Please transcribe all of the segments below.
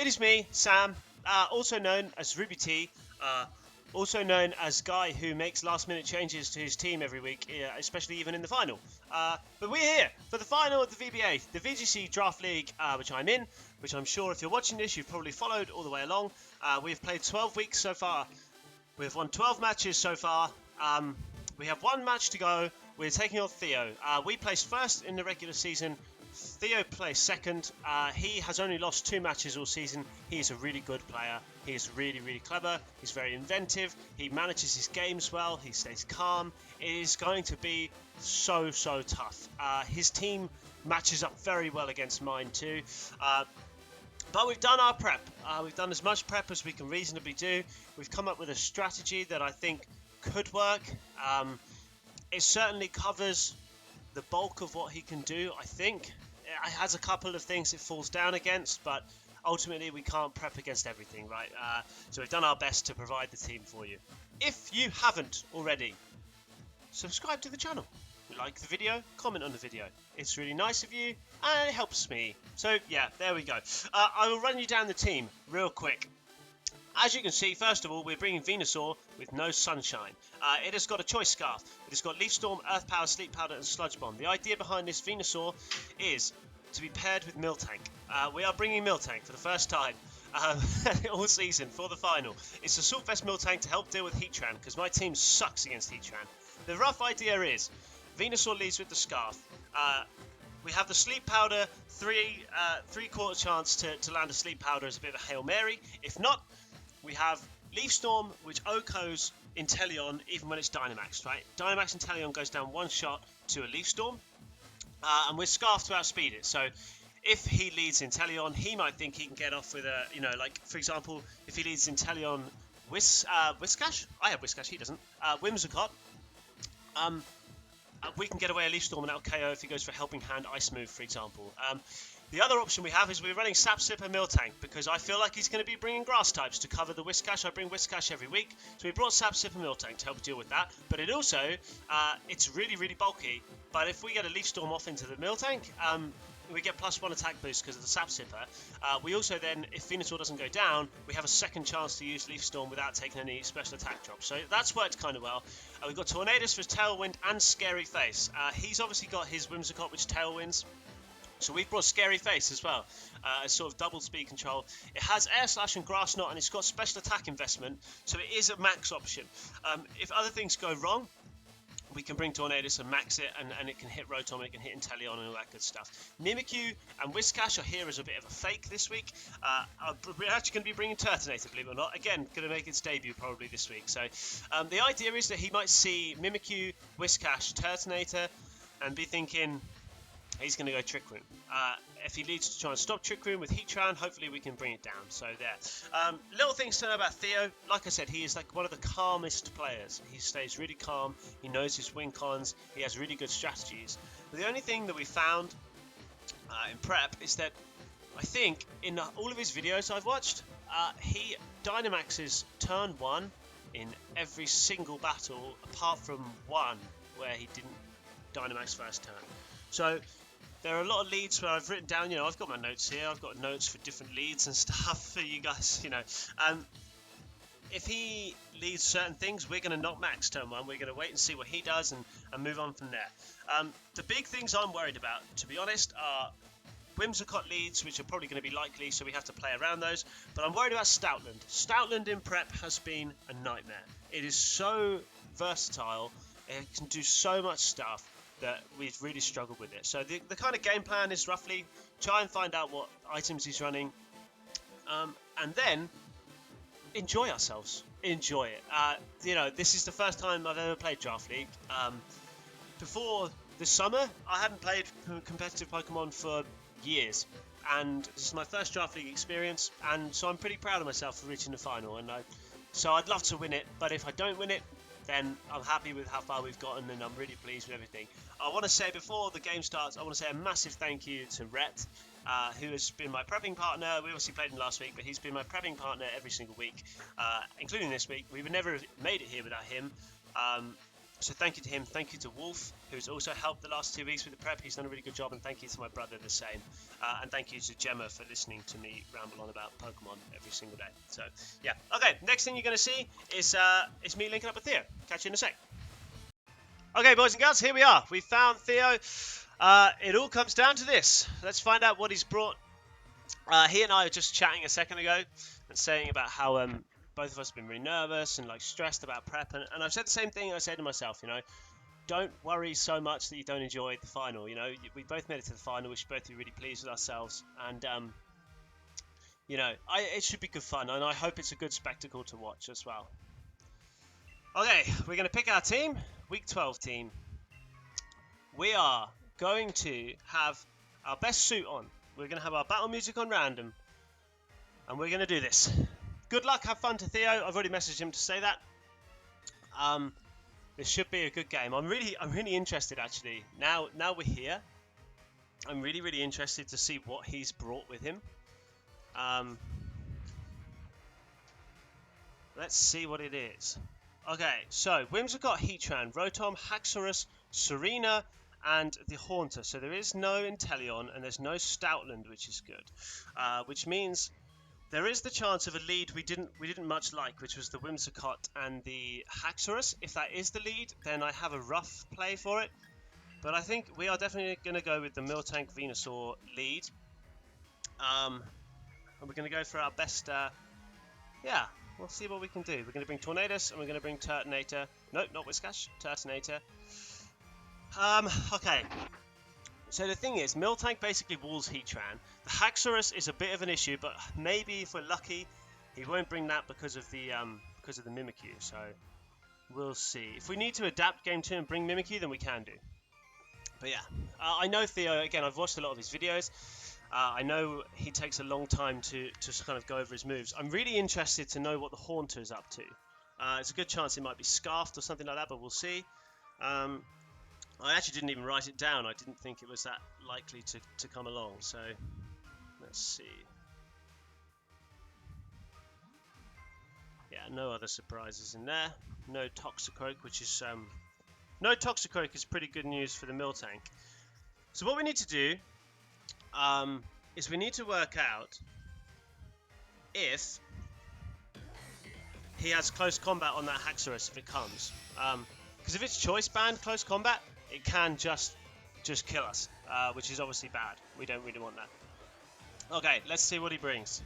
It is me, Sam, also known as Ruby T, also known as Guy who makes last-minute changes to his team every week, especially even in the final. But we're here for the final of the VBA, the VGC Draft League, which I'm in, which I'm sure if you're watching this, you've probably followed all the way along. We've played 12 weeks so far. We've won 12 matches so far. We have one match to go. We're taking on Theo. We placed first in the regular season. Theo plays second. He has only lost 2 matches all season. He is a really good player. He is really, really clever. He's very inventive. He manages his games well. He stays calm. It is going to be so tough. His team matches up very well against mine too. But we've done our prep. We've done as much prep as we can reasonably do. We've come up with a strategy that I think could work. It certainly covers the bulk of what he can do, I think. It has a couple of things it falls down against, but ultimately we can't prep against everything, right? So we've done our best to provide the team for you. If you haven't already, subscribe to the channel. Like the video, comment on the video. It's really nice of you, and it helps me. So yeah, there we go. I will run you down the team real quick. As you can see, first of all, we're bringing Venusaur with no sunshine. It has got a choice scarf. It has got Leaf Storm, Earth Power, Sleep Powder, and Sludge Bomb. The idea behind this Venusaur is to be paired with Miltank. We are bringing Miltank for the first time all season for the final. It's a Saltfest Miltank to help deal with Heatran, because my team sucks against Heatran. The rough idea is Venusaur leads with the scarf. We have the Sleep Powder, three-quarter chance to land a Sleep Powder as a bit of a Hail Mary. If not, we have Leaf Storm, which OHKOs Inteleon even when it's Dynamaxed, right? Dynamax Inteleon goes down one shot to a Leaf Storm, and we're Scarf to outspeed it. So if he leads Inteleon, he might think he can get off with a, like, for example, if he leads Inteleon Whiscash? I have Whiscash, he doesn't. Whimsicott. We can get away a Leaf Storm and that'll KO if he goes for Helping Hand Ice Move, for example. The other option we have is we're running Sap Sipper Miltank, because I feel like he's going to be bringing grass types to cover the Whiscash. I bring Whiscash every week, so we brought Sap Sipper Miltank to help deal with that. But it also, it's really bulky, but if we get a Leaf Storm off into the Miltank, we get +1 attack boost because of the Sap Sipper. We also then, if Venusaur doesn't go down, we have a second chance to use Leaf Storm without taking any special attack drops. So that's worked kind of well. We've got Tornadus for Tailwind and Scary Face. He's obviously got his Whimsicott, which Tailwinds. So we've brought Scary Face as well, as sort of double speed control. It has Air Slash and Grass Knot, and it's got special attack investment, so it is a max option. If other things go wrong, we can bring Tornadus and max it, and it can hit Rotom, and it can hit Inteleon and all that good stuff. Mimikyu and Whiscash are here as a bit of a fake this week. We're actually going to be bringing Turtonator, believe it or not. Again, going to make its debut probably this week. So the idea is that he might see Mimikyu, Whiscash, Turtonator, and be thinking he's going to go Trick Room. If he leads to try and stop Trick Room with Heatran, hopefully we can bring it down. So there. Little things to know about Theo. Like I said, he is like one of the calmest players. He stays really calm. He knows his win cons. He has really good strategies. But the only thing that we found in prep is that I think in all of his videos I've watched, he Dynamaxes turn 1 in every single battle apart from one where he didn't Dynamax first turn. So there are a lot of leads where I've written down, I've got my notes here, I've got notes for different leads and stuff for you guys, If he leads certain things, we're going to not max turn 1, we're going to wait and see what he does and move on from there. The big things I'm worried about, to be honest, are Whimsicott leads, which are probably going to be likely, so we have to play around those, but I'm worried about Stoutland. Stoutland in prep has been a nightmare. It is so versatile, it can do so much stuff that we've really struggled with it. So the kind of game plan is roughly try and find out what items he's running, and then enjoy ourselves. Enjoy it. This is the first time I've ever played Draft League. Before this summer, I hadn't played competitive Pokemon for years, and this is my first Draft League experience, and so I'm pretty proud of myself for reaching the final. And so I'd love to win it, but if I don't win it, then I'm happy with how far we've gotten, and I'm really pleased with everything. I want to say, before the game starts, I want to say a massive thank you to Rhett, who has been my prepping partner. We obviously played him last week, but he's been my prepping partner every single week, including this week. We would never have made it here without him. So thank you to him, thank you to Wolf, who's also helped the last 2 weeks with the prep. He's done a really good job, and thank you to my brother the same. And thank you to Gemma for listening to me ramble on about Pokemon every single day. So yeah, okay, next thing you're going to see is me linking up with Theo. Catch you in a sec. Okay, boys and girls, here we are. We found Theo. It all comes down to this. Let's find out what he's brought. He and I were just chatting a second ago and saying about how both of us have been really nervous and like stressed about prep, and I've said the same thing I said to myself, you know, don't worry so much that you don't enjoy the final. You know, we both made it to the final, we should both be really pleased with ourselves, and you know, it should be good fun, and I hope it's a good spectacle to watch as well. Okay, we're going to pick our team, week 12 team. We are going to have our best suit on. We're going to have our battle music on random, and we're going to do this. Good luck, have fun to Theo. I've already messaged him to say that. This should be a good game. I'm really interested actually. Now we're here. I'm really interested to see what he's brought with him. Let's see what it is. Okay, so Whimsicott, Heatran, Rotom, Haxorus, Serena, and the Haunter. So there is no Inteleon and there's no Stoutland, which is good. Which means there is the chance of a lead we didn't much like, which was the Whimsicott and the Haxorus. If that is the lead, then I have a rough play for it. But I think we are definitely going to go with the Miltank Venusaur lead. And we're going to go for our best... yeah, we'll see what we can do. We're going to bring Tornadus and we're going to bring Turtonator. Nope, not Whiscash. Turtonator. Okay. So the thing is, Miltank basically walls Heatran. The Haxorus is a bit of an issue, but maybe if we're lucky, he won't bring that because of the Mimikyu. So we'll see. If we need to adapt Game 2 and bring Mimikyu, then we can do. But yeah, I know Theo. Again, I've watched a lot of his videos. I know he takes a long time to kind of go over his moves. I'm really interested to know what the Haunter is up to. It's a good chance it might be Scarfed or something like that, but we'll see. I actually didn't even write it down. I didn't think it was that likely to come along. So let's see. Yeah, no other surprises in there. No Toxicroak, which is no Toxicroak is pretty good news for the Miltank. So what we need to do is we need to work out if he has close combat on that Haxorus if it comes. Because if it's choice band close combat, it can just kill us, which is obviously bad. We don't really want that. Okay, let's see what he brings.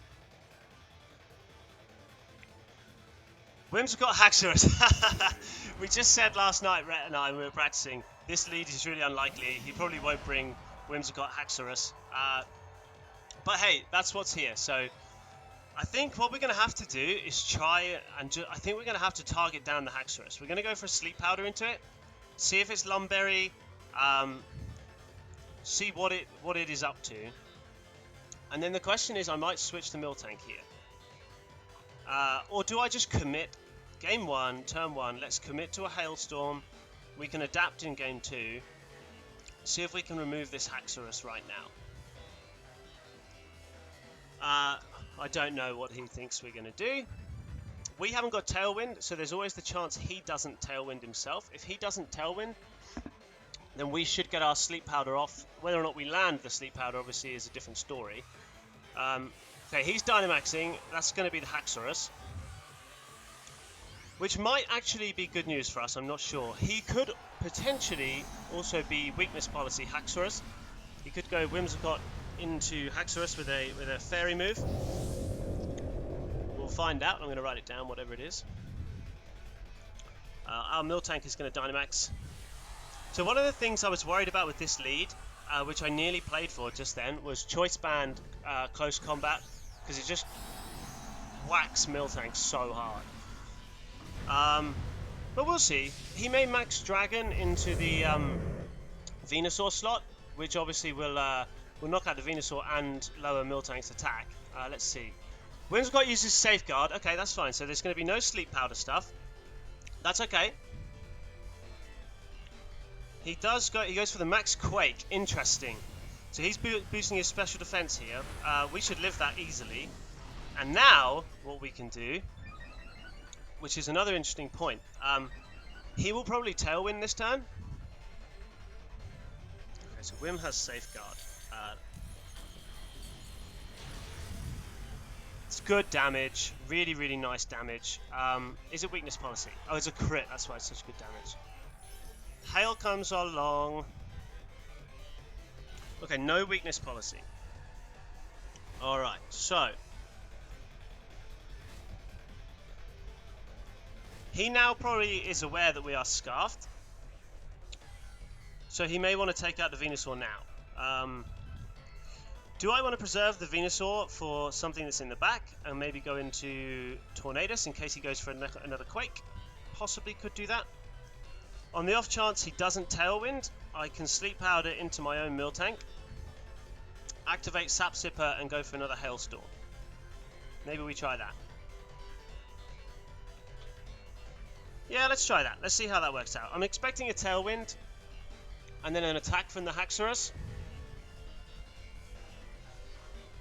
Whimsicott Haxorus. We just said last night, Rhett and I, when we were practicing, this lead is really unlikely. He probably won't bring Whimsicott Haxorus. But hey, that's what's here. So I think what we're going to have to do is try and I think we're going to have to target down the Haxorus. We're going to go for a Sleep Powder into it. See if it's Lumberry. See what it is up to. And then the question is, I might switch to Miltank here. Or do I just commit? Game 1, turn 1, let's commit to a Hailstorm. We can adapt in Game 2. See if we can remove this Haxorus right now. I don't know what he thinks we're going to do. We haven't got Tailwind, so there's always the chance he doesn't Tailwind himself. If he doesn't Tailwind, then we should get our Sleep Powder off. Whether or not we land the Sleep Powder, obviously, is a different story. Okay, he's Dynamaxing. That's going to be the Haxorus. Which might actually be good news for us, I'm not sure. He could potentially also be Weakness Policy Haxorus. He could go Whimsicott into Haxorus with a Fairy move. We'll find out. I'm going to write it down, whatever it is. Our Miltank is going to Dynamax. So one of the things I was worried about with this lead, which I nearly played for just then, was Choice Band Close Combat, because it just whacks Miltank so hard. But we'll see. He may Max Dragon into the Venusaur slot, which obviously will knock out the Venusaur and lower Miltank's attack. Let's see. Whimsicott uses Safeguard. Okay, that's fine. So there's going to be no Sleep Powder stuff. That's okay. He goes for the Max Quake. Interesting. So he's boosting his special defense here. We should live that easily. And now, what we can do, which is another interesting point, He will probably tailwind this turn. Okay, so Wim has safeguard. It's good damage, really, really nice damage. Is it weakness policy? Oh, it's a crit, that's why it's such good damage. Hail comes along. Okay, no weakness policy. Alright, so he now probably is aware that we are scarfed. So he may want to take out the Venusaur now. Do I want to preserve the Venusaur for something that's in the back and maybe go into Tornadus in case he goes for another Quake? Possibly could do that. On the off chance he doesn't Tailwind, I can Sleep Powder into my own Miltank, activate Sap Sipper and go for another Hailstorm. Maybe we try that. Yeah, let's try that. Let's see how that works out. I'm expecting a Tailwind and then an attack from the Haxorus.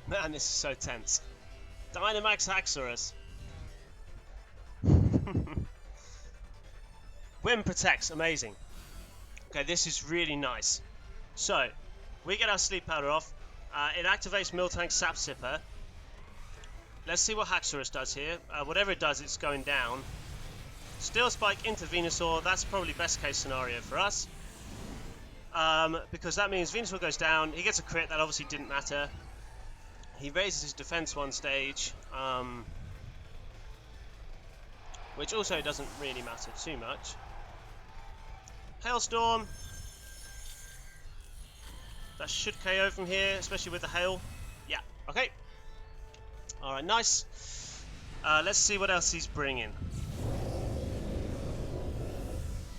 Man, this is so tense. Dynamax Haxorus. Wim protects, amazing. Okay, this is really nice. So, we get our Sleep Powder off. It activates Miltank Sap Sipper. Let's see what Haxorus does here. Whatever it does, it's going down. Steel Spike into Venusaur. That's probably best case scenario for us. Because that means Venusaur goes down. He gets a crit. That obviously didn't matter. He raises his defense one stage. Which also doesn't really matter too much. Hailstorm. That should KO from here, especially with the hail. Yeah, okay. Alright, nice. Let's see what else he's bringing.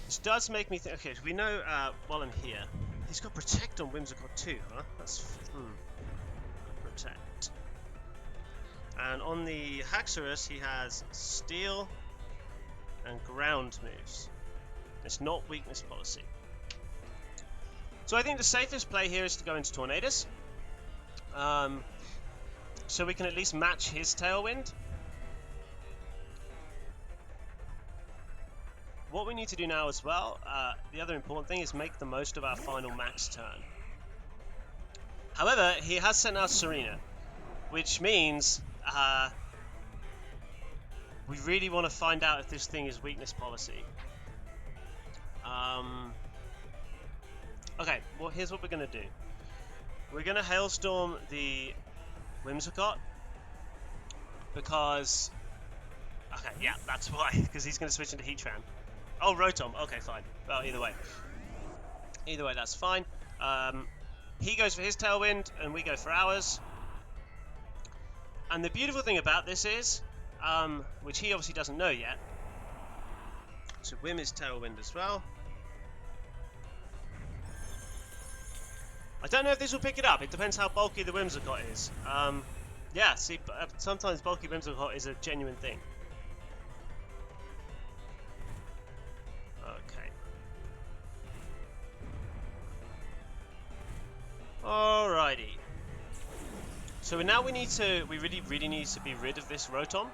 This does make me think... Okay, we know while I'm here, he's got Protect on Whimsicott too, huh? That's... Protect. And on the Haxorus, he has Steel and Ground moves. It's not weakness policy. So I think the safest play here is to go into Tornadus. So we can at least match his Tailwind. What we need to do now as well, the other important thing is make the most of our final max turn. However, he has sent out Serena, which means we really want to find out if this thing is weakness policy. Okay, well here's what we're going to do. We're going to Hailstorm the Whimsicott because... Okay, yeah, that's why, because he's going to switch into Heatran. Oh, Rotom, okay, fine. Well, either way. Either way, that's fine. He goes for his Tailwind, and we go for ours. And the beautiful thing about this is, which he obviously doesn't know yet, so Wim is Tailwind as well. I don't know if this will pick it up. It depends how bulky the Whimsicott is. Yeah, see, sometimes bulky Whimsicott is a genuine thing. Okay. Alrighty. So now we really need to be rid of this Rotom.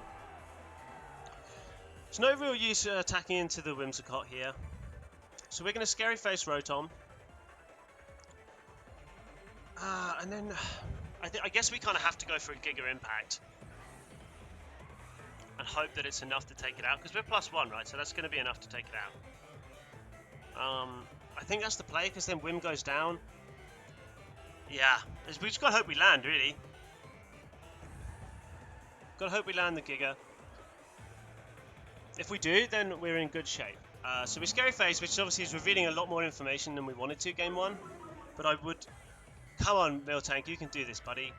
There's no real use attacking into the Whimsicott here. So we're going to Scary Face Rotom. And then I guess we kind of have to go for a Giga Impact. And hope that it's enough to take it out. Because we're +1, right? So that's going to be enough to take it out. I think that's the play, because then Wim goes down. Yeah, we just got to hope we land, really. Got to hope we land the Giga. If we do, then we're in good shape. So we Scary Face, which obviously is revealing a lot more information than we wanted to game 1. But I would... Come on, Miltank, you can do this, buddy.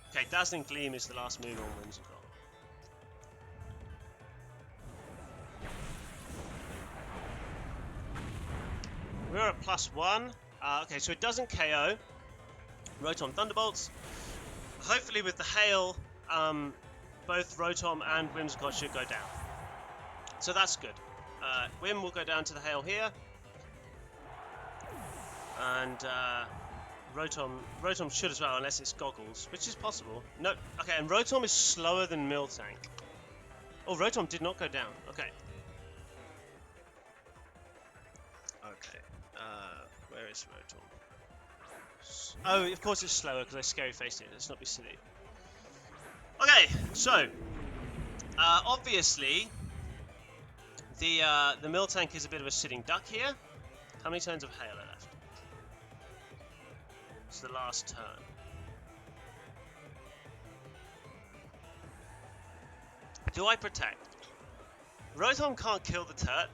Okay, Dazzling Gleam is the last move on Whimsicott. We're at +1. Okay, so it doesn't KO. Rotom Thunderbolts. Hopefully with the hail, both Rotom and Whimsicott should go down. So that's good. Wim will go down to the hail here. And Rotom should as well, unless it's Goggles, which is possible. No, okay, and Rotom is slower than Miltank. Oh, Rotom did not go down. Okay. Okay. Where is Rotom? Oh, of course it's slower because I scary faced it. Let's not be silly. Okay, so obviously the Miltank is a bit of a sitting duck here. How many turns of hail are left? It's the last turn. Do I protect? Rotom can't kill the turret.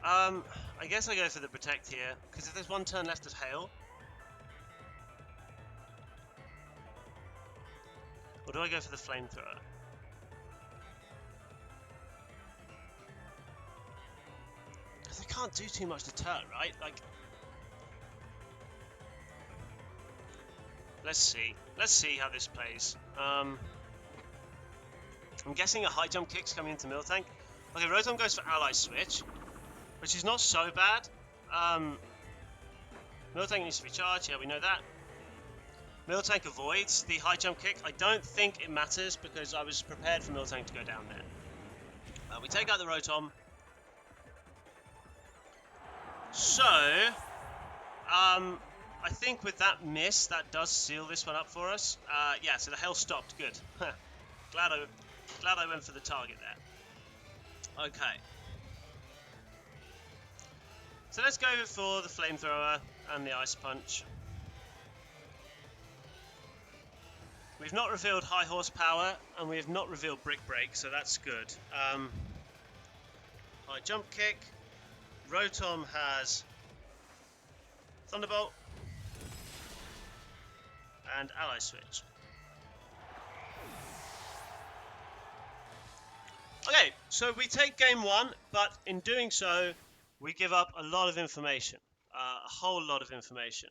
I guess I go for the protect here, because if there's one turn left of hail, or do I go for the flamethrower? Because I can't do too much to turret, right? Like, let's see how this plays. I'm guessing a high jump kick's coming into Miltank. Okay, Rotom goes for ally switch, which is not so bad. Miltank needs to be charged, yeah, we know that. Miltank avoids the high jump kick. I don't think it matters because I was prepared for Miltank to go down there. We take out the Rotom. So, I think with that miss, that does seal this one up for us. Yeah, so the hail stopped. Good. glad I went for the target there. Okay. So let's go for the flamethrower and the ice punch. We've not revealed high horsepower, and we have not revealed brick break, so that's good. High jump kick. Rotom has Thunderbolt and ally switch. Okay, so we take game one, but in doing so, we give up a lot of information, a whole lot of information.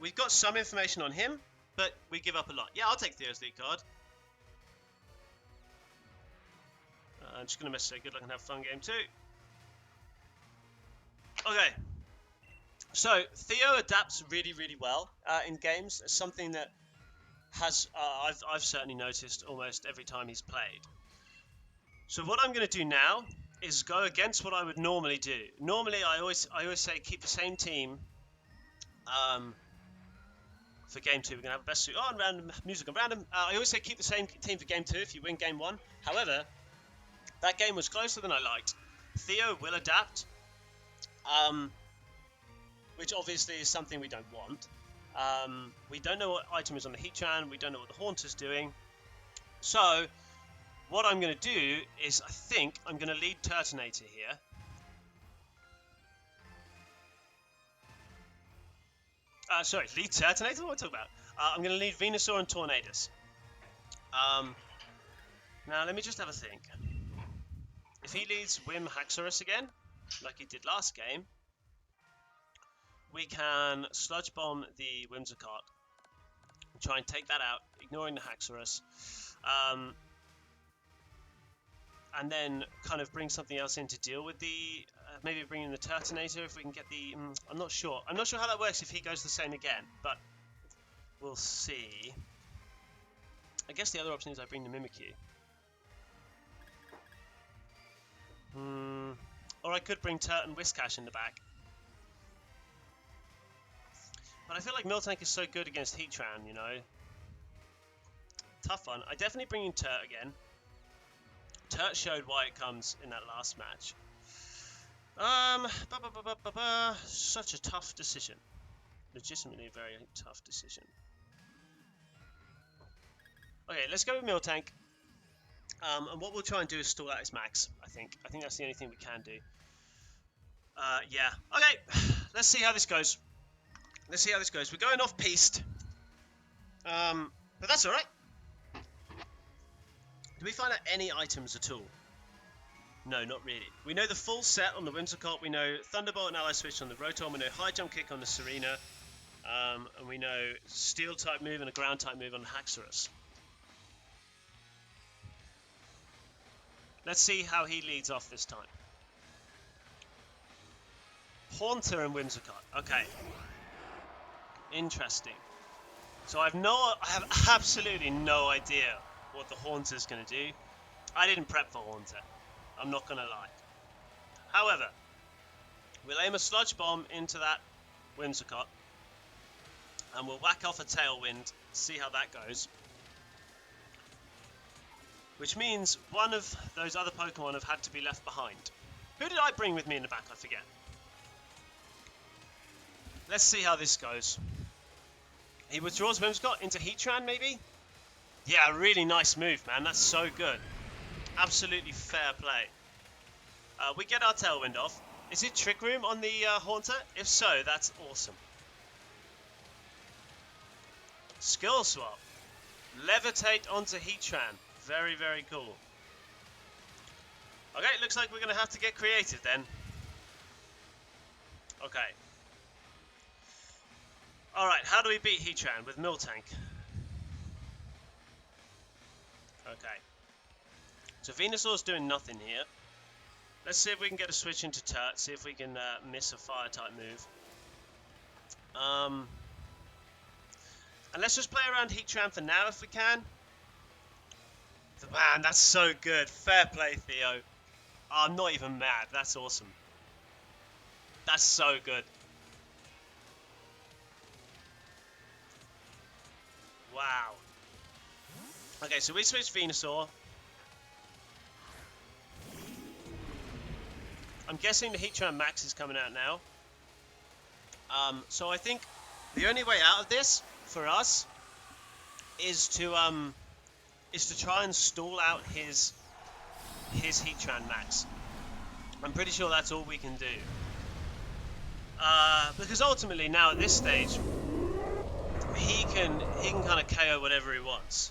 We've got some information on him, but we give up a lot. Yeah, I'll take Theo's lead card. I'm just going to say good luck and have fun game two. Okay, so Theo adapts really, really well in games. It's something that has I've certainly noticed almost every time he's played. So what I'm going to do now is go against what I would normally do. Normally, I always say keep the same team. For game two, we're going to have a best suit on, random music on random. I always say keep the same team for game two if you win game one. However, that game was closer than I liked. Theo will adapt, which obviously is something we don't want. We don't know what item is on the Heatran, we don't know what the Haunter's doing. So, what I'm going to do is, I think I'm going to lead Turtonator here. Sorry, lead Turtonator? What am I talking about? I'm going to lead Venusaur and Tornadus. Now, let me just have a think. If he leads Whim Haxorus again, like he did last game, we can Sludge Bomb the Whimsicott and try and take that out, ignoring the Haxorus. And then kind of bring something else in to deal with the... maybe bring in the Turtonator if we can get the... I'm not sure. I'm not sure how that works if he goes the same again, but we'll see. I guess the other option is I bring the Mimikyu. Or I could bring Turt and Whiscash in the back. But I feel like Miltank is so good against Heatran, you know. Tough one. I definitely bring in Turt again. Turt showed why it comes in that last match. Such a tough decision. Legitimately a very tough decision. Okay, let's go with Miltank. And what we'll try and do is stall out his max, I think. I think that's the only thing we can do. Yeah. Okay, let's see how this goes. Let's see how this goes. We're going off piste. But that's alright. Did we find out any items at all? No, not really. We know the full set on the Whimsicott. We know Thunderbolt and Ally Switch on the Rotom. We know High Jump Kick on the Serena. And we know Steel type move and a Ground type move on the Haxorus. Let's see how he leads off this time. Haunter and Whimsicott. Okay. Interesting. So I have absolutely no idea what the Haunter's going to do. I didn't prep for Haunter. I'm not gonna lie. However, we'll aim a sludge bomb into that Whimsicott, and we'll whack off a Tailwind, see how that goes. Which means one of those other Pokemon have had to be left behind. Who did I bring with me in the back? I forget. Let's see how this goes. He withdraws Whimsicott into Heatran, maybe? Yeah, really nice move, man. That's so good. Absolutely fair play. We get our Tailwind off. Is it Trick Room on the Haunter? If so, that's awesome. Skill Swap. Levitate onto Heatran. Very, very cool. Okay, looks like we're going to have to get creative then. Okay. Alright, how do we beat Heatran? With Miltank. Okay. So Venusaur's doing nothing here. Let's see if we can get a switch into Turt, see if we can miss a Fire-type move. And let's just play around Heatran for now if we can. Man, that's so good. Fair play, Theo. Oh, I'm not even mad. That's awesome. That's so good. Wow. Okay, so we switched Venusaur. I'm guessing the Heatran Max is coming out now. So I think the only way out of this for us is to try and stall out his Heatran Max. I'm pretty sure that's all we can do. Because ultimately now at this stage, he can kind of KO whatever he wants.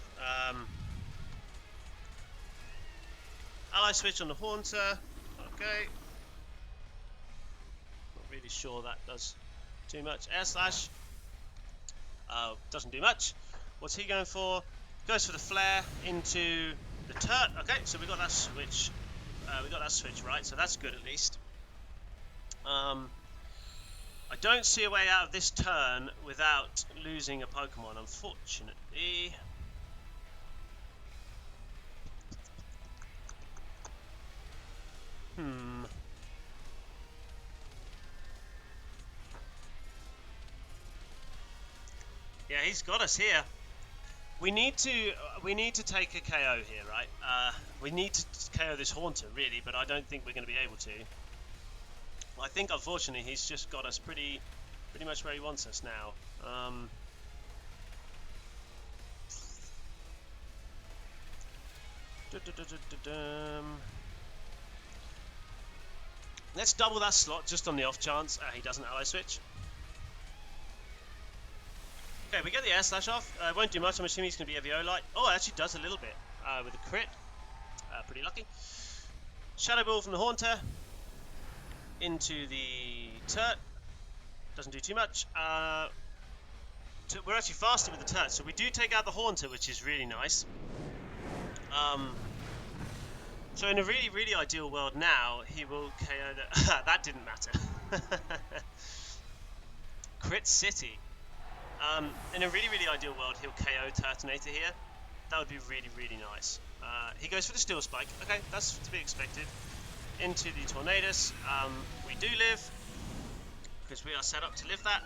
Ally switch on the Haunter. Okay. Not really sure that does too much. Air Slash. Doesn't do much. What's he going for? Goes for the Flare into the Turt. Okay, so we got that switch. Right, so that's good at least. I don't see a way out of this turn without losing a Pokemon, unfortunately. Yeah, he's got us here. We need to take a KO here, right? We need to KO this Haunter, really, but I don't think we're going to be able to. I think, unfortunately, he's just got us pretty much where he wants us now. Let's double that slot just on the off chance he doesn't ally switch. Okay, we get the Air Slash off. Won't do much. I'm assuming he's going to be Eviolite. Oh, it actually does a little bit with a crit. Pretty lucky. Shadow Ball from the Haunter into the Turt. Doesn't do too much. We're actually faster with the Turt, so we do take out the Haunter, which is really nice. So in a really ideal world now, he will KO the... that didn't matter. Crit City. In a really ideal world, he'll KO Turtonator here. That would be really nice. He goes for the Steel Spike. Okay, that's to be expected. Into the Tornadus. We do live, because we are set up to live that.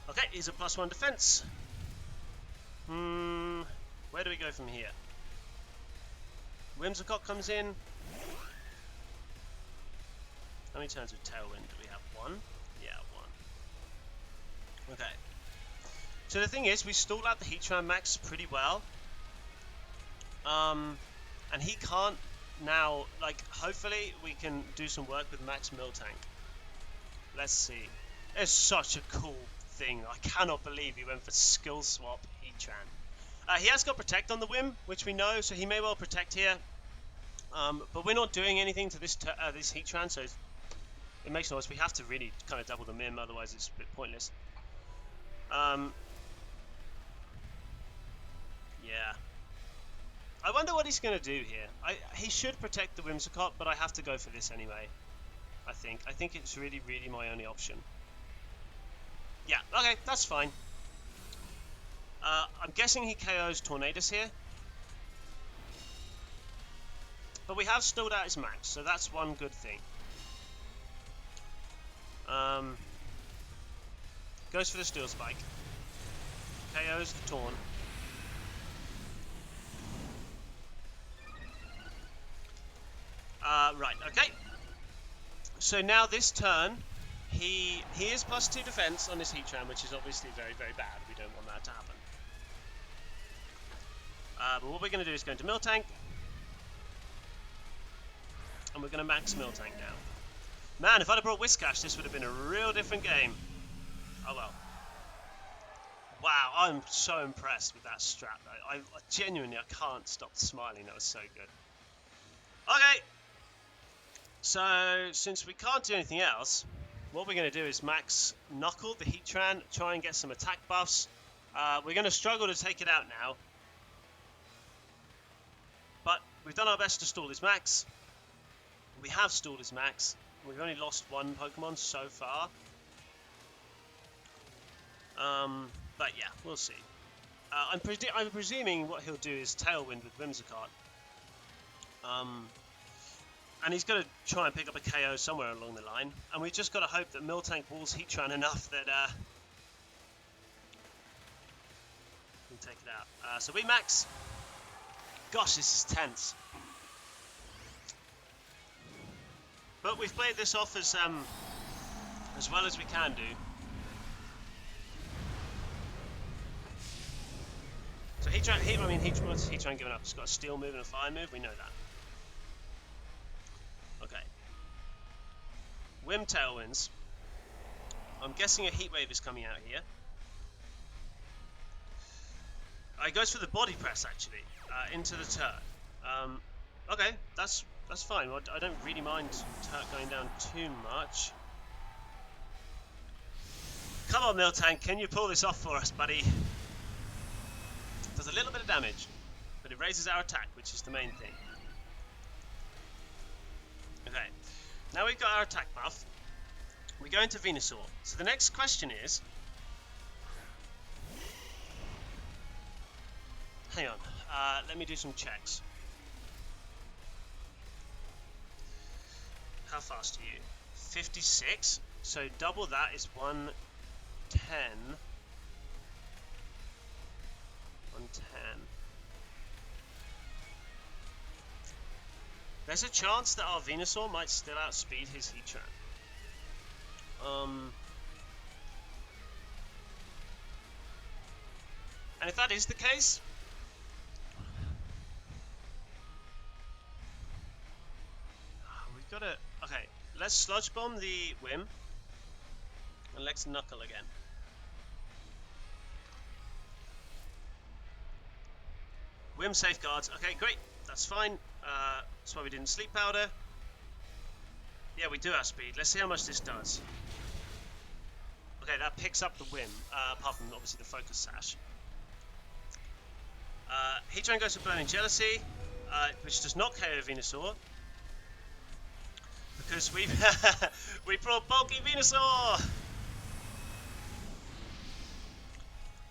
Okay, he's a +1 defense. Where do we go from here? Whimsicott comes in. How many turns with Tailwind do we have? One? Yeah, one. Okay. So the thing is, we stalled out the Heatran Max pretty well. And he can't now, like, hopefully we can do some work with Max Miltank. Let's see. It's such a cool thing. I cannot believe he went for Skill Swap Heatran. He has got Protect on the whim, which we know, so he may well Protect here. But we're not doing anything to this this Heatran, so it makes no sense. We have to really kind of double the Mim, otherwise it's a bit pointless. Yeah. I wonder what he's going to do here. He should Protect the Whimsicott, but I have to go for this anyway. I think it's really my only option. Yeah, okay, that's fine. I'm guessing he KOs Tornadus here. But we have stalled out his max, so that's one good thing. Goes for the steel spike. KOs the Taunt. Right, okay. So now this turn, he is +2 defense on his Heatran, which is obviously very, very bad. We don't want that to happen. But what we're going to do is go into Miltank. And we're going to max Miltank now. Man, if I'd have brought Whiscash, this would have been a real different game. Oh well. Wow, I'm so impressed with that strat. I genuinely, I can't stop smiling. That was so good. Okay. So, since we can't do anything else, what we're going to do is max Knuckle, the Heatran, try and get some attack buffs. We're going to struggle to take it out now. But we've done our best to stall his max. We have stalled his max. We've only lost one Pokemon so far. But yeah, we'll see. I'm presuming what he'll do is Tailwind with Whimsicott. And he's going to try and pick up a KO somewhere along the line. And we've just got to hope that Miltank walls Heatran enough that we can take it out. So we max. Gosh, this is tense. But we've played this off as well as we can do. So what's Heatran giving up? He's got a Steel move and a Fire move. We know that. Okay. Whim Tailwinds. I'm guessing a Heat Wave is coming out here. He goes for the Body Press actually into the turn. Okay, that's fine. I don't really mind Turk going down too much. Come on, Miltank, can you pull this off for us, buddy? Does a little bit of damage, but it raises our attack, which is the main thing. Okay, now we've got our attack buff. We go into Venusaur. So the next question is... Hang on, let me do some checks. How fast are you? 56. So double that is 110. 110. There's a chance that our Venusaur might still outspeed his Heatran. And if that is the case, we've got to... Okay, let's Sludge Bomb the Whim, and let's Knuckle again. Whim safeguards. Okay, great. That's fine. That's why we didn't Sleep Powder. Yeah, we do outspeed. Let's see how much this does. Okay, that picks up the Whim, apart from obviously the Focus Sash. Heatran goes for Burning Jealousy, which does not KO Venusaur. Because we brought bulky Venusaur!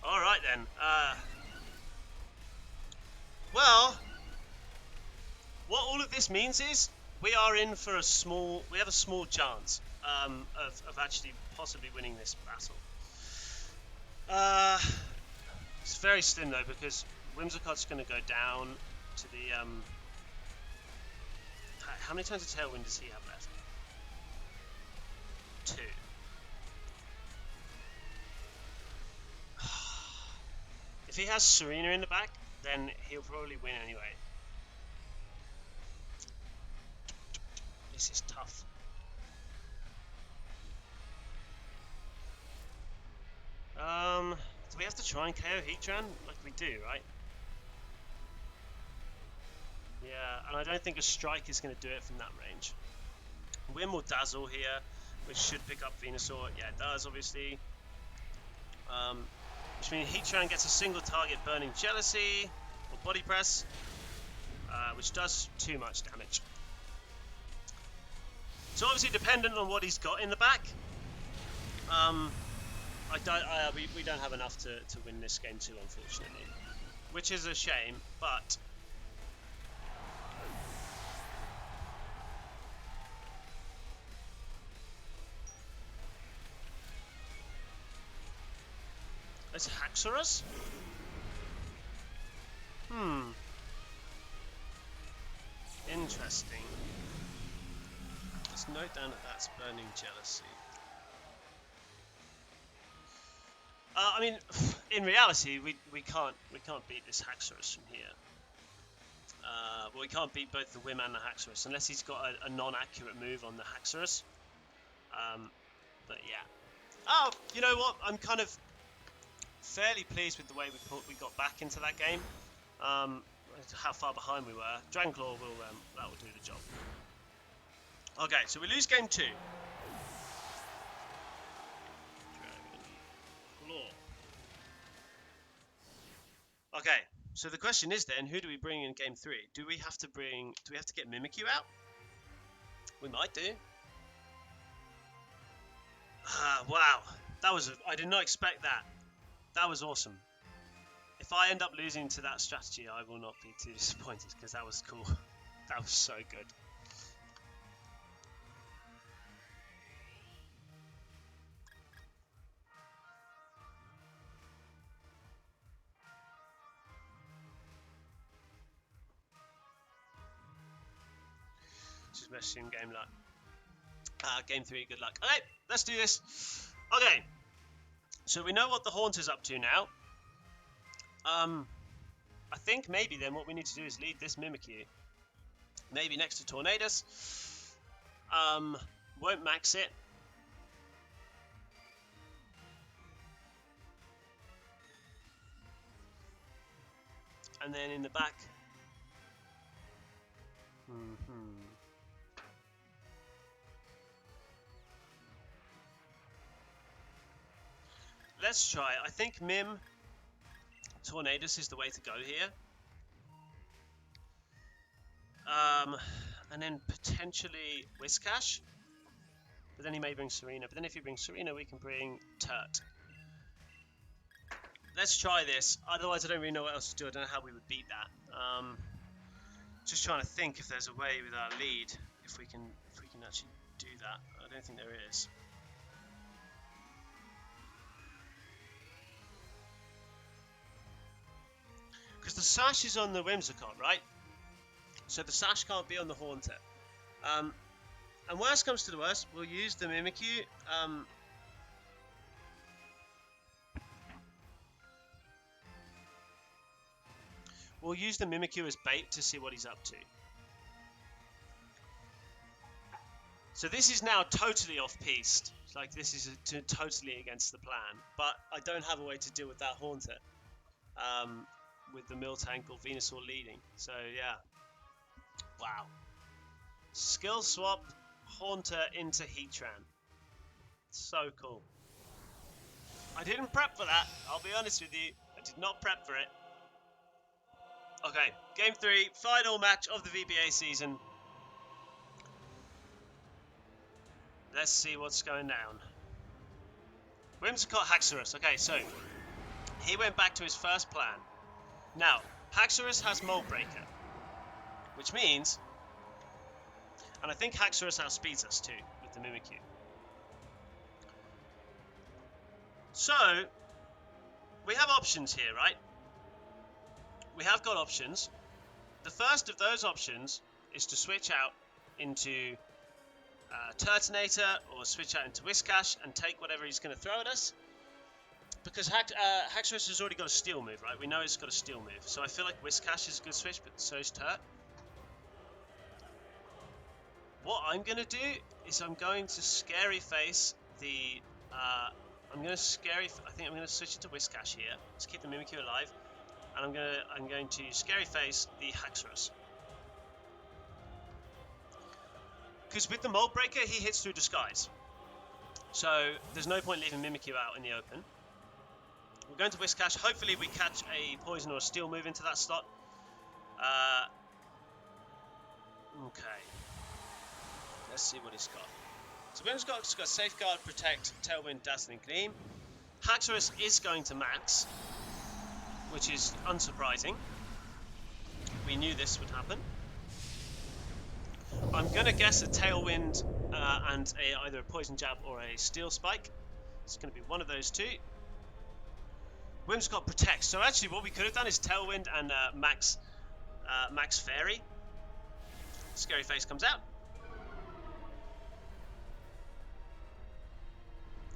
Alright then. Well, what all of this means is we are in for we have a small chance of actually possibly winning this battle. It's very slim though, because Whimsicott's going to go down to the... how many times of Tailwind does he have left? 2. If he has Serena in the back, then he'll probably win anyway. This is tough. Do we have to try and KO Heatran? Like we do, right? Yeah, and I don't think a Strike is going to do it from that range. Whim will Dazzle here, which should pick up Venusaur. Yeah, it does, obviously. Which means Heatran gets a single target Burning Jealousy, or Body Press, which does too much damage. So obviously dependent on what he's got in the back, we don't have enough to win this game too, unfortunately. Which is a shame, but... It's Haxorus? Interesting. Let's note down that that's Burning Jealousy. I mean, in reality, we can't beat this Haxorus from here. Well, we can't beat both the Whim and the Haxorus unless he's got a non-accurate move on the Haxorus. But yeah. Oh, you know what? I'm kind of fairly pleased with the way we got back into that game. How far behind we were. Dragonclaw that will do the job. Okay, so we lose game 2. Dragonclaw. Okay, so the question is then, who do we bring in game 3? Do we have to get Mimikyu out? We might do. Wow, I did not expect that. That was awesome. If I end up losing to that strategy, I will not be too disappointed, because that was cool. That was so good. Just messaging game luck. Game 3, good luck. Okay, let's do this. Okay, so we know what the Haunter's up to now. I think maybe then what we need to do is lead this Mimikyu. Maybe next to Tornadus. Won't max it. And then in the back. Let's try. I think Mim Tornadus is the way to go here. And then potentially Whiscash. But then he may bring Serena. But then if he brings Serena, we can bring Turt. Let's try this. Otherwise, I don't really know what else to do. I don't know how we would beat that. Just trying to think if there's a way with our lead, if we can actually do that. I don't think there is. Because the Sash is on the Whimsicott, right? So the Sash can't be on the Haunter. And worst comes to the worst, we'll use the Mimikyu. We'll use the Mimikyu as bait to see what he's up to. So this is now totally off-piste. Like, this is totally against the plan. But I don't have a way to deal with that Haunter. With the Miltank or Venusaur leading. So, yeah. Wow. Skill swap Haunter into Heatran. So cool. I didn't prep for that. I'll be honest with you. I did not prep for it. Okay, game 3, final match of the VBA season. Let's see what's going down. Whimsicott Haxorus. Okay, so he went back to his first plan. Now, Haxorus has Mold Breaker, which means, and I think Haxorus outspeeds us too with the Mimikyu. So, we have options here, right? We have got options. The first of those options is to switch out into Turtonator or switch out into Whiscash and take whatever he's going to throw at us. Because Haxorus has already got a Steel move, right? We know he's got a Steel move. So I feel like Whiscash is a good switch, but so is Turt. What I'm going to do is I'm going to Scary Face the... I think I'm going to switch it to Whiscash here. Let's keep the Mimikyu alive. And I'm going to Scary Face the Haxorus. Because with the Mold Breaker, he hits through Disguise. So there's no point leaving Mimikyu out in the open. We're going to Whiscash. Hopefully we catch a Poison or a Steel move into that slot. Okay. Let's see what he's got. So Whimsicott's got Safeguard, Protect, Tailwind, Dazzling Gleam. Haxorus is going to max, which is unsurprising. We knew this would happen. I'm going to guess a Tailwind and either a Poison Jab or a Steel Spike. It's going to be one of those two. Whimsicott protects. So actually what we could have done is Tailwind and Max Fairy. Scary Face comes out.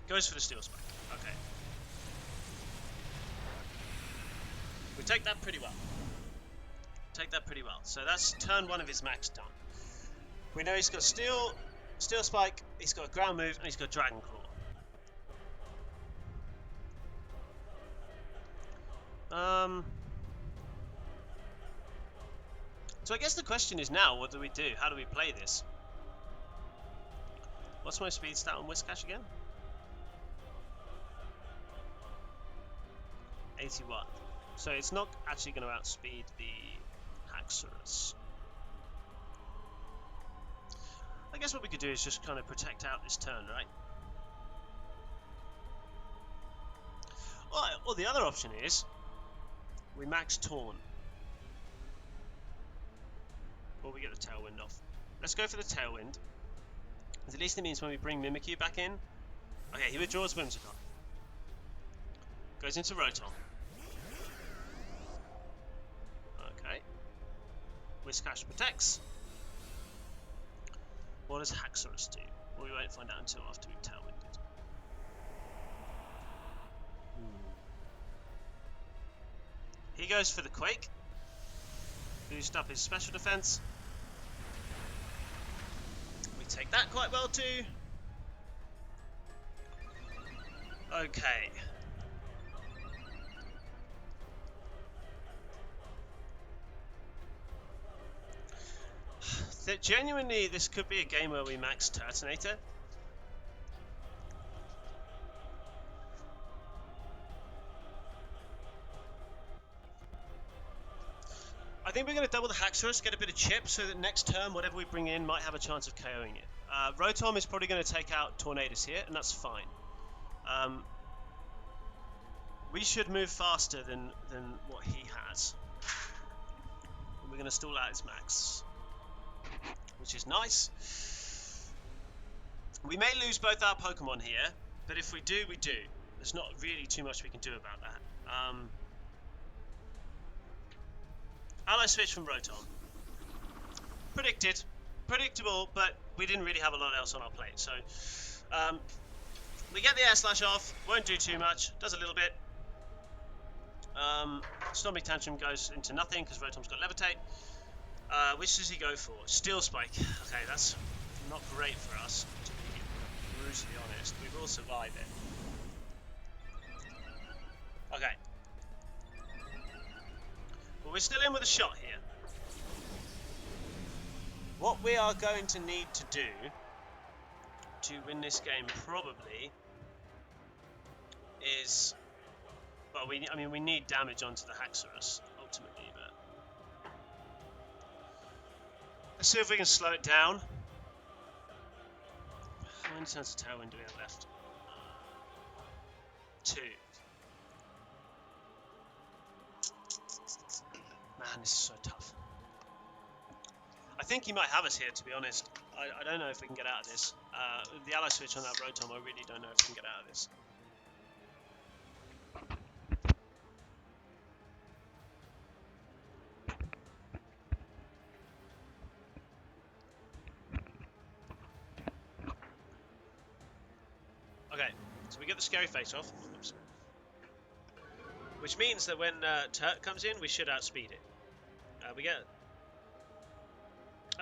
Goes for the Steel Spike. Okay. We take that pretty well. So that's turn 1 of his max done. We know he's got Steel Spike, he's got a ground move, and he's got Dragon Claw. So I guess the question is now, what do we do? How do we play this? What's my speed stat on Whiscash again? 81. So it's not actually going to outspeed the Haxorus. I guess what we could do is just kind of protect out this turn, right? Or the other option is we max Taunt. Or we get the Tailwind off. Let's go for the Tailwind. At least it means when we bring Mimikyu back in. Okay, he withdraws Whimsicott. Goes into Rotom. Okay. Whiscash protects. What does Haxorus do? Well, we won't find out until after we've Tailwinded. He goes for the Quake. Boost up his special defense. We take that quite well too. Okay. Genuinely, this could be a game where we max Turtonator. I think we're going to double the Haxorus, get a bit of chip, so that next turn, whatever we bring in might have a chance of KOing it. Rotom is probably going to take out Tornadus here, and that's fine. We should move faster than what he has. We're going to stall out his max, which is nice. We may lose both our Pokemon here, but if we do, we do. There's not really too much we can do about that. Ally switch from Rotom. Predictable, but we didn't really have a lot else on our plate. So we get the Air Slash off, won't do too much, does a little bit. Stomping Tantrum goes into nothing because Rotom's got Levitate. Which does he go for? Steel Spike. Okay, that's not great for us, to be brutally honest. We will survive it. Okay. But we're still in with a shot here. What we are going to need to do to win this game probably is, well, we need damage onto the Haxorus ultimately, but let's see if we can slow it down. How many turns of Tailwind do we have left? 2. Man, this is so tough. I think he might have us here, to be honest. I don't know if we can get out of this. The ally switch on that Rotom, I really don't know if we can get out of this. Okay, so we get the Scary Face off. Oops. Which means that when Turk comes in, we should outspeed it. We get...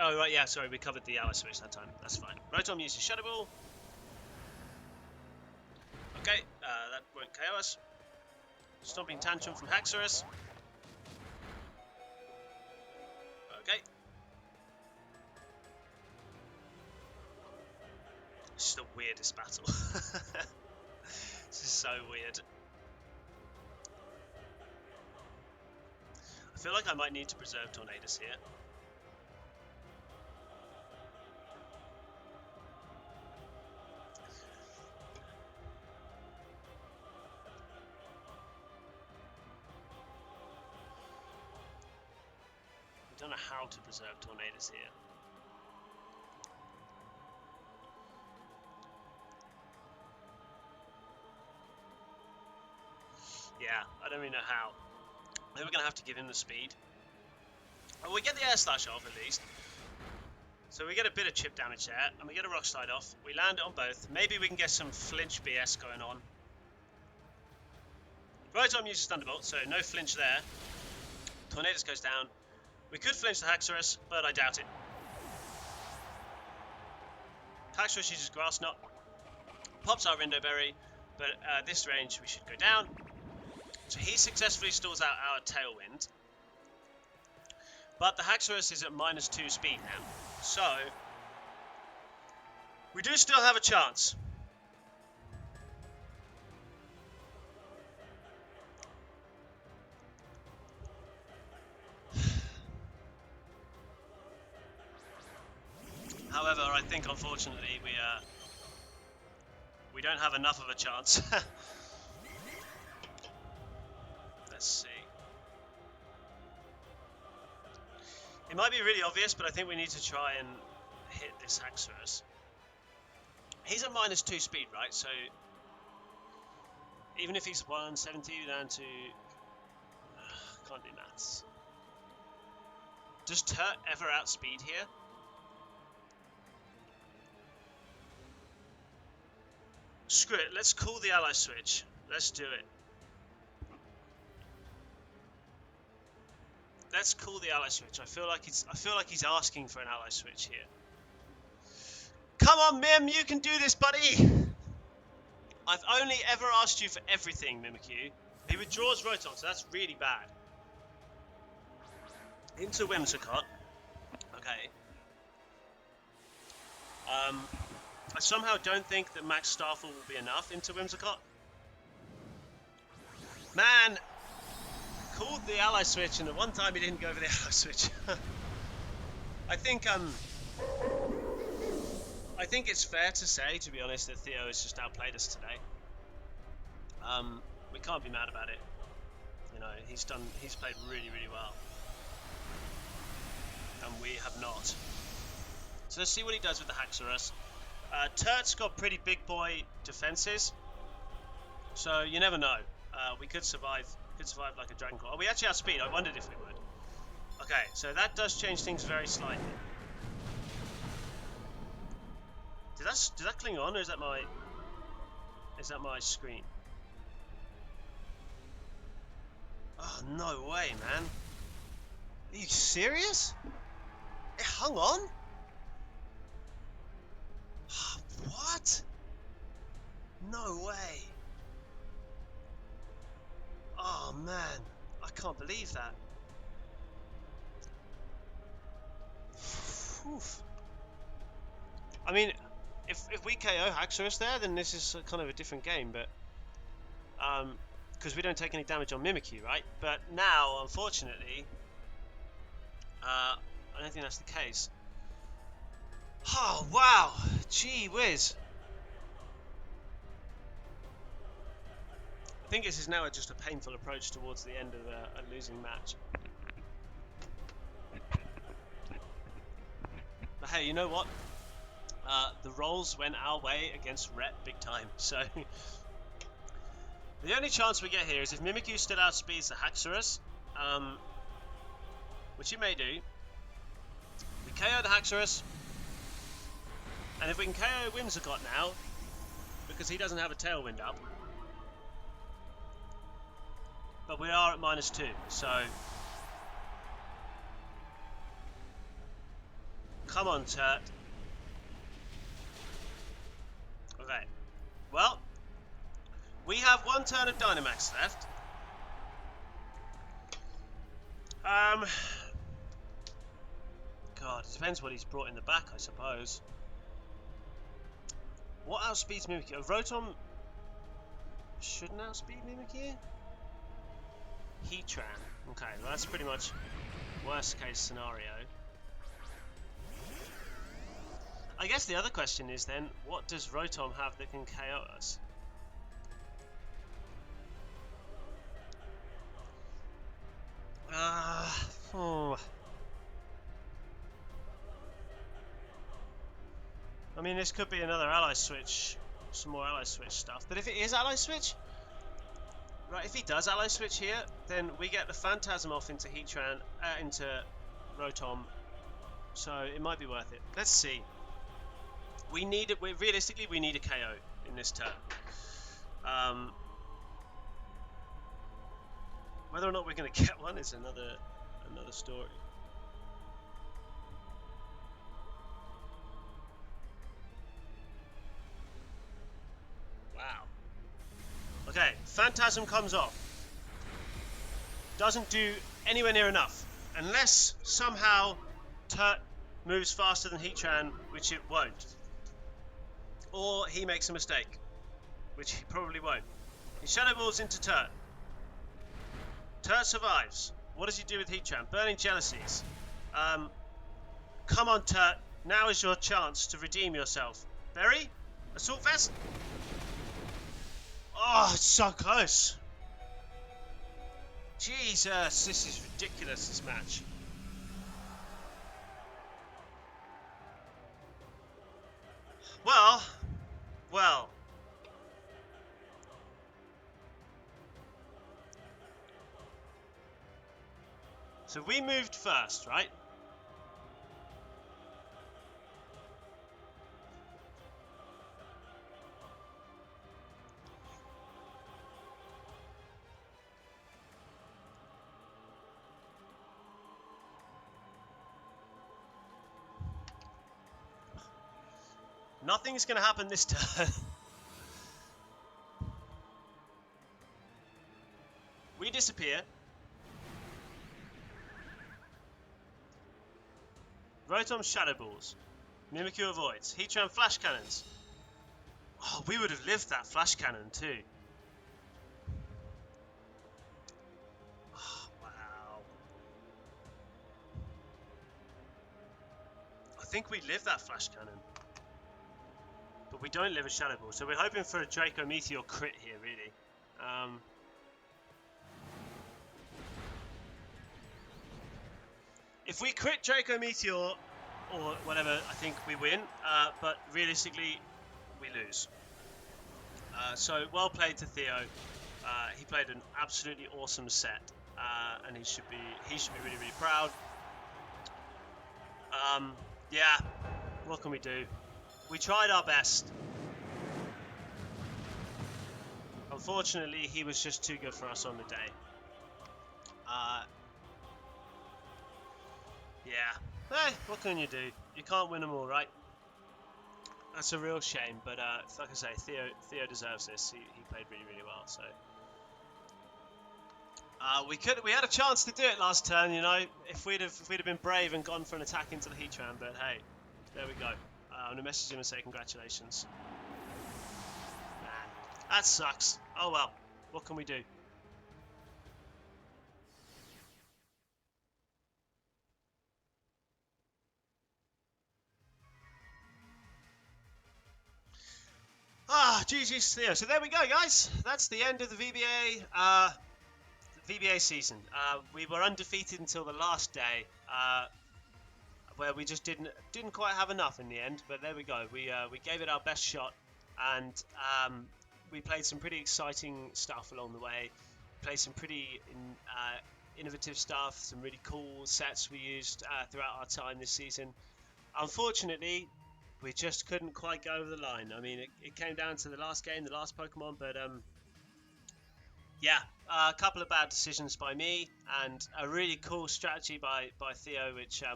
Oh, right, yeah, sorry, we covered the ally switch that time. That's fine. Rotom uses Shadow Ball. Okay, that won't KO us. Stomping Tantrum from Haxorus. Okay. This is the weirdest battle. This is so weird. I feel like I might need to preserve Tornadus here. I don't know how to preserve Tornadus here. Yeah, I I don't really know how. Then we're going to have to give him the speed. Oh, we get the air slash off at least. So we get a bit of chip damage there, and we get a rock slide off. We land it on both. Maybe we can get some flinch BS going on. Rotom uses Thunderbolt, so no flinch there. Tornadus goes down. We could flinch the Haxorus, but I doubt it. Haxorus uses Grass Knot. Pops our Rindo Berry, but at this range we should go down. So he successfully stalls out our Tailwind. But the Haxorus is at -2 speed now. So, we do still have a chance. However, I think unfortunately we don't have enough of a chance. Let's see. It might be really obvious, but I think we need to try and hit this Haxorus. He's at -2 speed, right? So even if he's 170 down to... can't do maths. Does Turt ever outspeed here? Screw it, let's call the ally switch. Let's do it. Let's call the ally switch. I feel like he's asking for an ally switch here. Come on, Mim, you can do this, buddy. I've only ever asked you for everything, Mimikyu. He withdraws Rotom, so that's really bad. Into Whimsicott. Okay. I somehow don't think that Max Starfall will be enough into Whimsicott. Man, called the ally switch, and the one time he didn't go for the ally switch. I think it's fair to say, to be honest, that Theo has just outplayed us today. We can't be mad about it. You know, he's played really, really well, and we have not. So let's see what he does with the Haxorus. Turt's got pretty big boy defenses, so you never know. We could survive like a Dragon Claw. Oh, we actually outspeed. I wondered if we would. Okay, so that does change things very slightly. Did that cling on, or is that my screen? Oh, no way, man. Are you serious? It hung on? What? No way. Oh man, I can't believe that. Oof. I mean, if we KO Haxorus there, then this is kind of a different game, but because we don't take any damage on Mimikyu, right? But now, unfortunately, I don't think that's the case. Oh wow, gee whiz. I think this is now just a painful approach towards the end of a losing match. But hey, you know what? The rolls went our way against Rhett big time, so... the only chance we get here is if Mimikyu still outspeeds the Haxorus, which he may do. We KO the Haxorus, and if we can KO Whimsicott now, because he doesn't have a Tailwind up, but we are at -2, so... Come on, Turt. Okay. Well, we have one turn of Dynamax left. God, it depends what he's brought in the back, I suppose. What outspeeds Mimikyu? Rotom shouldn't outspeed Mimikyu? Heatran. Okay, well that's pretty much worst case scenario. I guess the other question is then, what does Rotom have that can KO us? I mean, this could be another ally switch, some more ally switch stuff. But if it is ally switch, Right, if he does ally switch here, then we get the Phantasm off into Heatran, into Rotom, so it might be worth it. Let's see. We need it. Realistically, we need a KO in this turn. Whether or not we're going to get one is another story. Wow. Okay, Phantasm comes off. Doesn't do anywhere near enough. Unless somehow Turt moves faster than Heatran, which it won't. Or he makes a mistake, which he probably won't. He Shadow Balls into Turt. Turt survives. What does he do with Heatran? Burning Jealousies. Come on, Turt. Now is your chance to redeem yourself. Berry? Assault Vest? Oh, it's so close. Jesus, this is ridiculous, this match. Well. So we moved first, right? Nothing's going to happen this turn. We disappear. Rotom Shadow Balls. Mimikyu avoids. Heatran Flash Cannons. Oh, we would have lived that Flash Cannon too. Oh, wow. I think we live that Flash Cannon. But we don't live a Shadow Ball, so we're hoping for a Draco Meteor crit here, really. If we crit Draco Meteor, or whatever, I think we win, but realistically, we lose. So, well played to Theo. He played an absolutely awesome set, and he should be really, really proud. Yeah, what can we do? We tried our best. Unfortunately, he was just too good for us on the day. Yeah. Hey, what can you do? You can't win them all, right? That's a real shame, but like I say, Theo deserves this. He played really, really well. So we had a chance to do it last turn, you know, if we'd have been brave and gone for an attack into the Heatran. But hey, there we go. I'm gonna message him and say congratulations. Man, that sucks. Oh well, what can we do? GG's Theo. So there we go, guys. That's the end of the VBA season. We were undefeated until the last day, where we just didn't quite have enough in the end. But there we go. We gave it our best shot, and we played some pretty exciting stuff along the way. Played some pretty innovative stuff, some really cool sets we used throughout our time this season. Unfortunately, we just couldn't quite go over the line. I mean, it came down to the last game, the last Pokemon, but yeah, a couple of bad decisions by me, and a really cool strategy by Theo, which I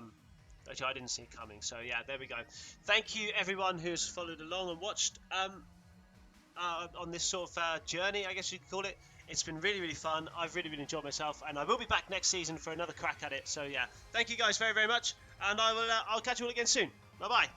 didn't see coming. So yeah, there we go. Thank you everyone who's followed along and watched on this sort of journey, I guess you could call it. It's been really, really fun. I've really, really enjoyed myself, and I will be back next season for another crack at it. So yeah, thank you guys very, very much, and I'll catch you all again soon. Bye bye.